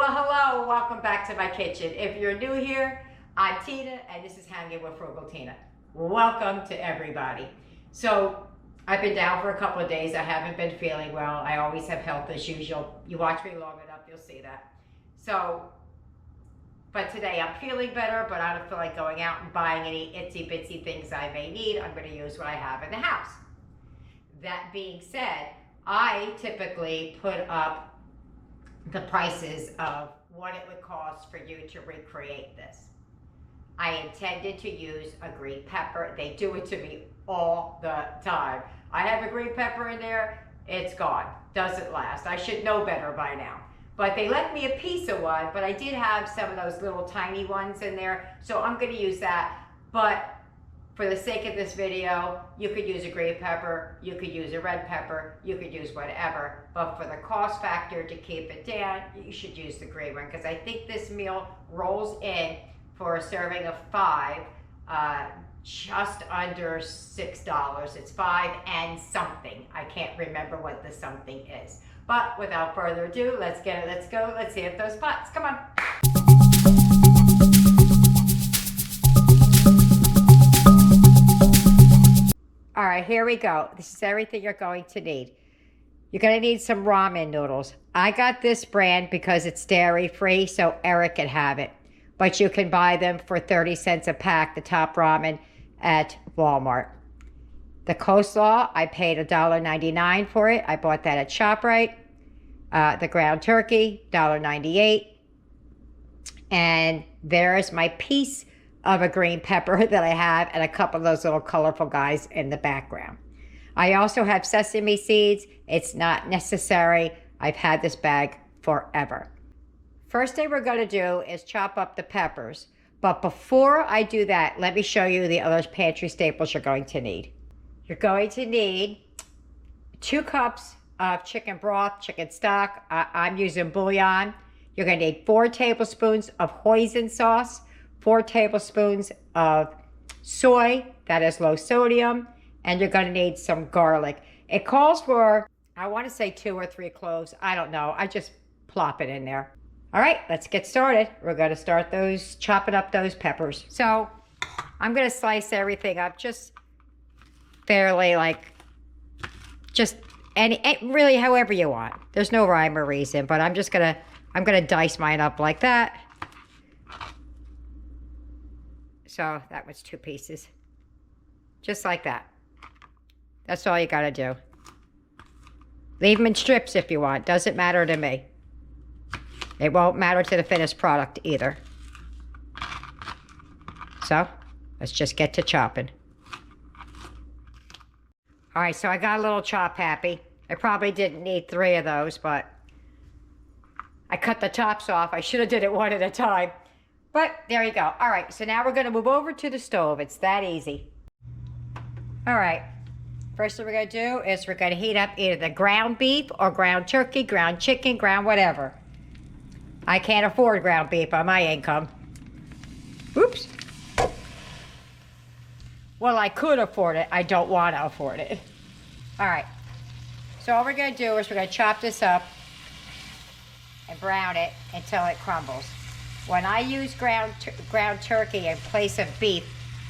Well, hello, welcome back to my kitchen. If you're new here, I'm Tina, and this is Hanging with Frugal Tina. Welcome to everybody. So, I've been down for a couple of days. I haven't been feeling well. I always have health issues. You watch me long enough, you'll see that. So, but today I'm feeling better, but I don't feel like going out and buying any itsy bitsy things I may need. I'm going to use what I have in the house. That being said, I typically put up the prices of what it would cost for you to recreate this. I intended to use a green pepper. They do it to me all the time. I have a green pepper in there, it's gone, doesn't last. I should know better by now. But they left me a piece of one, but I did have some of those little tiny ones in there, so I'm gonna use that. But for the sake of this video, you could use a green pepper, you could use a red pepper, you could use whatever, but for the cost factor to keep it down, you should use the green one, because I think this meal rolls in for a serving of 5, just under $6. It's 5 and something. I can't remember what the something is. But without further ado, let's get it, let's go, let's see if those pots, come on. All right, here we go. This is everything you're going to need. You're going to need some ramen noodles. I got this brand because it's dairy-free, so Eric can have it. But you can buy them for 30 cents a pack, the top ramen, at Walmart. The coleslaw, I paid $1.99 for it. I bought that at ShopRite. The ground turkey, $1.98. And there's my piece of a green pepper that I have, and a couple of those little colorful guys in the background. I also have sesame seeds. It's not necessary. I've had this bag forever. First thing we're going to do is chop up the peppers. But before I do that, let me show you the other pantry staples you're going to need. You're going to need 2 cups of chicken broth, chicken stock. I'm using bouillon. You're going to need 4 tablespoons of hoisin sauce, 4 tablespoons of soy, that is low sodium, and you're going to need some garlic. It calls for, I want to say 2 or 3 cloves. I don't know. I just plop it in there. All right, let's get started. We're going to start chopping up those peppers. So I'm going to slice everything up just fairly, really however you want. There's no rhyme or reason, but I'm going to dice mine up like that. So that was 2 pieces. Just like that. That's all you got to do. Leave them in strips if you want. Doesn't matter to me. It won't matter to the finished product either. So, let's just get to chopping. All right, so I got a little chop happy. I probably didn't need 3 of those, but I cut the tops off. I should have did it one at a time. But there you go. All right, so now we're going to move over to the stove. It's that easy. All right, first thing we're going to do is we're going to heat up either the ground beef or ground turkey, ground chicken, ground whatever. I can't afford ground beef on my income. Oops. Well, I could afford it. I don't want to afford it. All right, so all we're going to do is we're going to chop this up and brown it until it crumbles. When I use ground turkey in place of beef,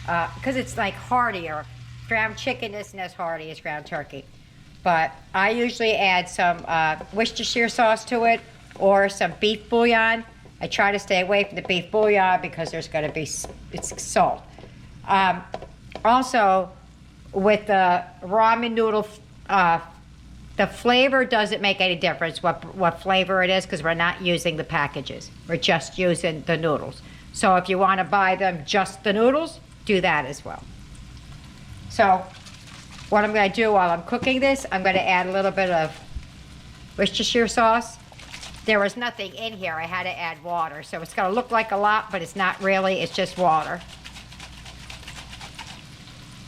because it's like heartier, ground chicken isn't as hearty as ground turkey. But I usually add some Worcestershire sauce to it or some beef bouillon. I try to stay away from the beef bouillon because there's going to be it's salt. Also, with the ramen noodle, the flavor doesn't make any difference what flavor it is because we're not using the packages. We're just using the noodles. So if you want to buy them just the noodles, do that as well. So what I'm going to do while I'm cooking this, I'm going to add a little bit of Worcestershire sauce. There was nothing in here. I had to add water. So it's going to look like a lot, but it's not really. It's just water.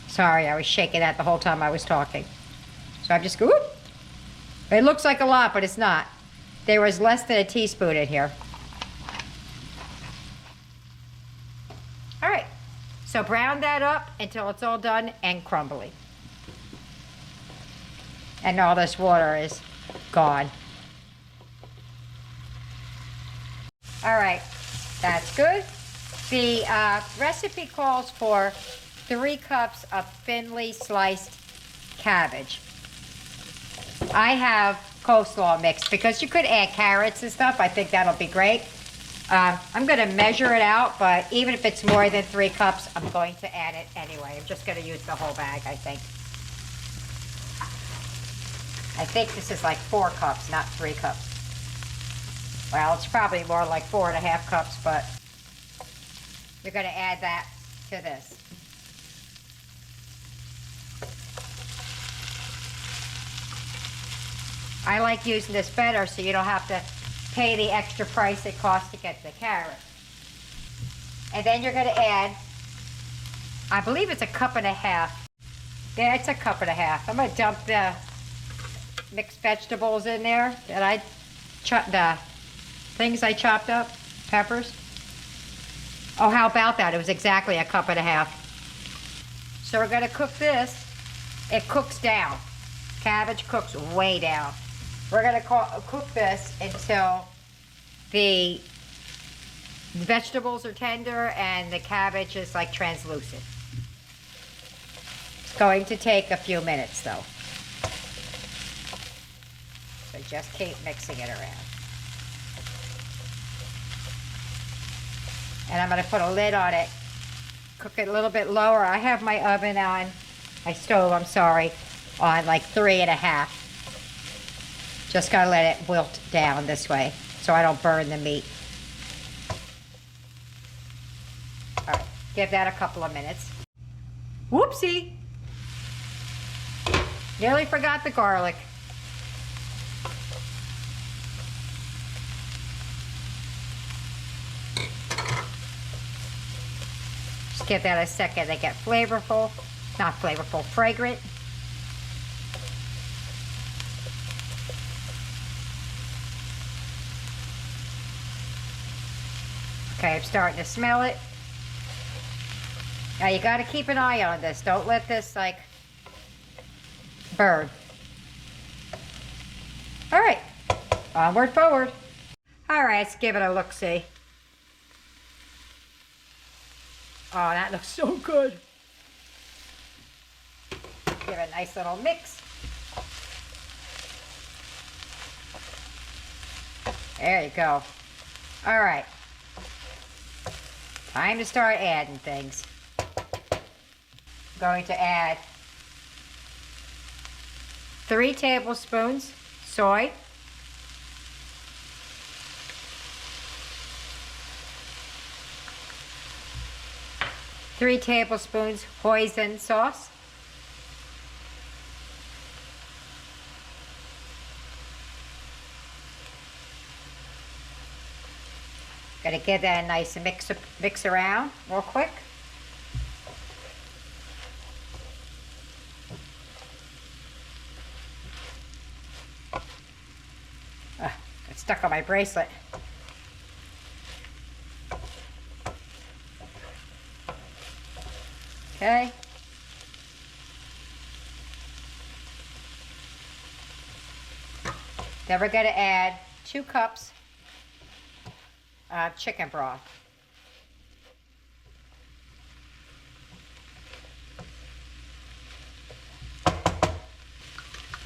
Sorry, I was shaking that the whole time I was talking. So I'm just going, whoop. It looks like a lot, but it's not. There was less than a teaspoon in here. All right, so brown that up until it's all done and crumbly. And all this water is gone. All right, that's good. The recipe calls for 3 cups of thinly sliced cabbage. I have coleslaw mix because you could add carrots and stuff. I think that'll be great. I'm going to measure it out, but even if it's more than 3 cups, I'm going to add it anyway. I'm just going to use the whole bag, I think. I think this is like 4 cups, not 3 cups. Well, it's probably more like 4.5 cups, but we're going to add that to this. I like using this better so you don't have to pay the extra price it costs to get the carrot. And then you're going to add, I believe it's 1.5 cups. Yeah, it's 1.5 cups. I'm going to dump the mixed vegetables in there that I chopped, the things I chopped up, peppers. Oh, how about that? It was exactly 1.5 cups. So we're going to cook this. It cooks down. Cabbage cooks way down. We're going to cook this until the vegetables are tender and the cabbage is like translucent. It's going to take a few minutes though. So just keep mixing it around. And I'm going to put a lid on it. Cook it a little bit lower. I have my oven on, my stove, I'm sorry, on like 3.5. Just got to let it wilt down this way so I don't burn the meat. All right, give that a couple of minutes. Whoopsie! Nearly forgot the garlic. Just give that a second to get flavorful. Not flavorful, fragrant. Okay, I'm starting to smell it. Now you got to keep an eye on this. Don't let this like burn. All right, onward, forward. All right, let's give it a look-see. Oh, that looks so good. Give it a nice little mix. There you go. All right. Time to start adding things. I'm going to add 3 tablespoons soy. 3 tablespoons hoisin sauce. Gotta give that a nice mix around real quick. Got stuck on my bracelet. Okay. Then we're going to add 2 cups of chicken broth.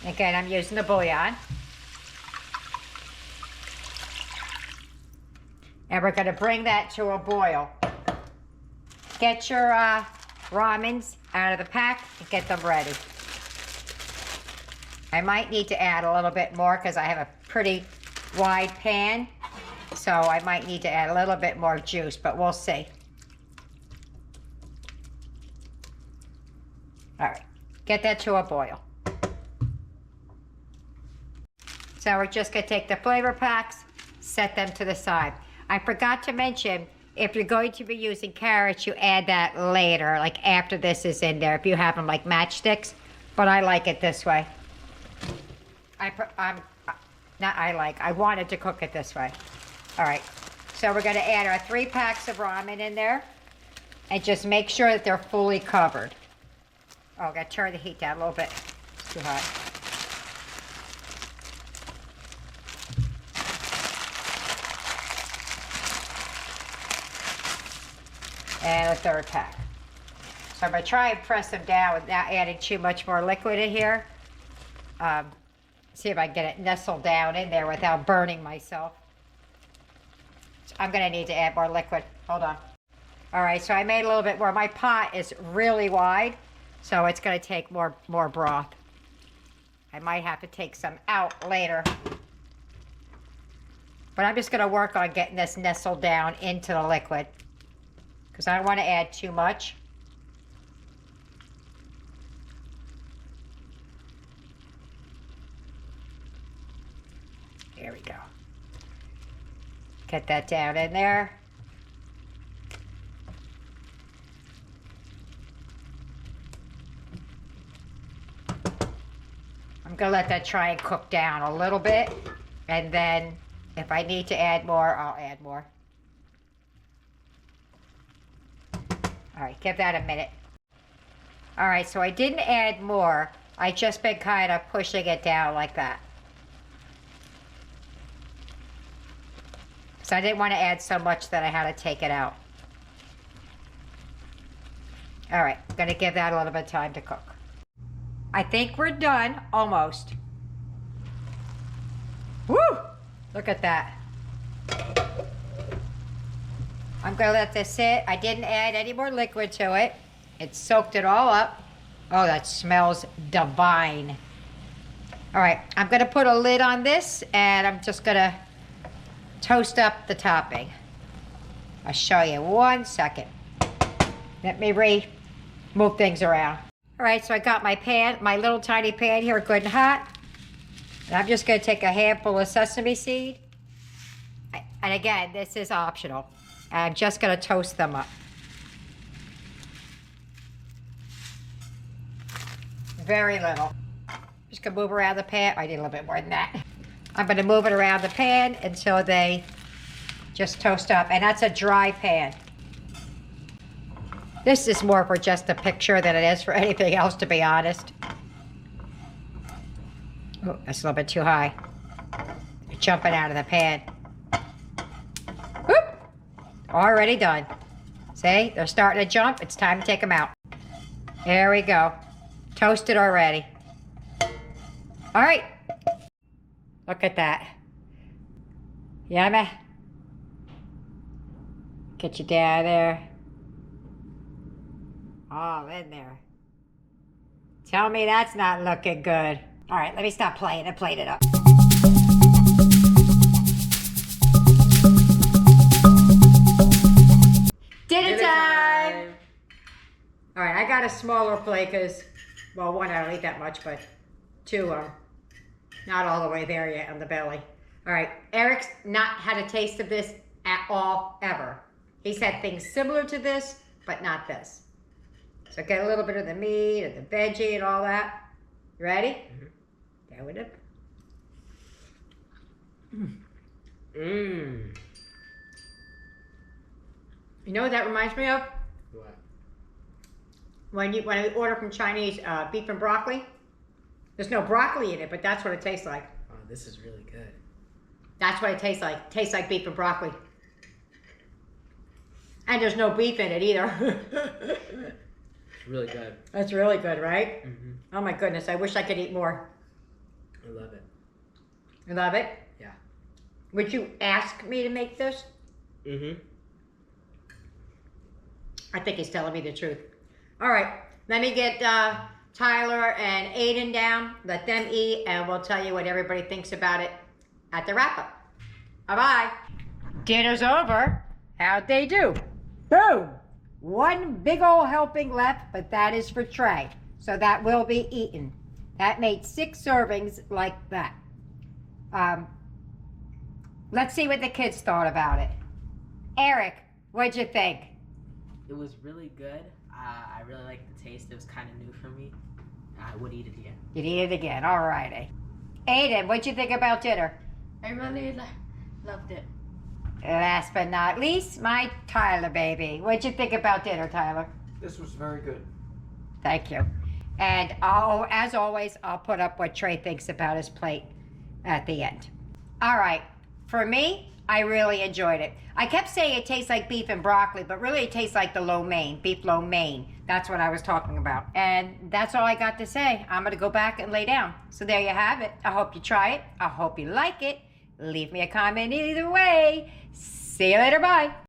Again, I'm using the bouillon. And we're going to bring that to a boil. Get your ramens out of the pack and get them ready. I might need to add a little bit more because I have a pretty wide pan. So I might need to add a little bit more juice, but we'll see. All right, get that to a boil. So we're just gonna take the flavor packs, set them to the side. I forgot to mention, if you're going to be using carrots, you add that later, like after this is in there, if you have them like matchsticks, but I like it this way. I wanted to cook it this way. All right, so we're gonna add our 3 packs of ramen in there and just make sure that they're fully covered. Oh, I gotta turn the heat down a little bit, it's too hot. and a third pack. So I'm going to try and press them down without adding too much more liquid in here. See if I can get it nestled down in there without burning myself. So I'm going to need to add more liquid. Hold on. All right, so I made a little bit more. My pot is really wide, so it's going to take more broth. I might have to take some out later. But I'm just going to work on getting this nestled down into the liquid because I don't want to add too much. There we go. Get that down in there. I'm going to let that try and cook down a little bit, and then if I need to add more, I'll add more. All right, give that a minute. All right, so I didn't add more. I just been kind of pushing it down like that. So I didn't want to add so much that I had to take it out. All right, I'm going to give that a little bit of time to cook. I think we're done, almost. Woo! Look at that. I'm going to let this sit. I didn't add any more liquid to it. It soaked it all up. Oh, that smells divine. All right, I'm going to put a lid on this, and I'm just going to toast up the topping. I'll show you 1 second. Let me move things around. All right, so I got my pan, my little tiny pan here, good and hot. And I'm just going to take a handful of sesame seed. And again, this is optional. And I'm just going to toast them up. Very little. Just going to move around the pan. I need a little bit more than that. I'm going to move it around the pan until they just toast up. And that's a dry pan. This is more for just a picture than it is for anything else, to be honest. Oh, that's a little bit too high. They're jumping out of the pan. Whoop! Already done. See, they're starting to jump. It's time to take them out. There we go. Toasted already. All right. Look at that. Yummy. Get you down there. All in there. Tell me that's not looking good. All right, let me stop playing and plate it up. Dinner time! All right, I got a smaller plate because, well, one, I don't eat that much, but two, not all the way there yet on the belly. All right, Eric's not had a taste of this at all, ever. He's had things similar to this, but not this. So get a little bit of the meat and the veggie and all that. You ready? Mm-hmm. Down with it. Mmm. You know what that reminds me of? What? When I order from Chinese beef and broccoli. There's no broccoli in it, but that's what it tastes like. Oh, this is really good. That's what it tastes like. It tastes like beef and broccoli. And there's no beef in it either. Really good. That's really good, right? Mm-hmm. Oh my goodness, I wish I could eat more. I love it. You love it? Yeah. Would you ask me to make this? Mm-hmm. I think he's telling me the truth. All right, let me get Tyler and Aiden down, let them eat, and we'll tell you what everybody thinks about it at the wrap-up. Bye-bye. Dinner's over. How'd they do? Boom! One big old helping left, but that is for Trey. So that will be eaten. That made 6 servings like that. Let's see what the kids thought about it. Eric, what'd you think? It was really good. I really liked the taste. It was kind of new for me. I would eat it again. You'd eat it again, all righty. Aiden, what'd you think about dinner? I really loved it. Last but not least, my Tyler baby. What'd you think about dinner, Tyler? This was very good. Thank you. And as always, I'll put up what Trey thinks about his plate at the end. All right, for me, I really enjoyed it. I kept saying it tastes like beef and broccoli, but really it tastes like the lo mein, beef lo mein. That's what I was talking about. And that's all I got to say. I'm going to go back and lay down. So there you have it. I hope you try it. I hope you like it. Leave me a comment either way. See you later. Bye.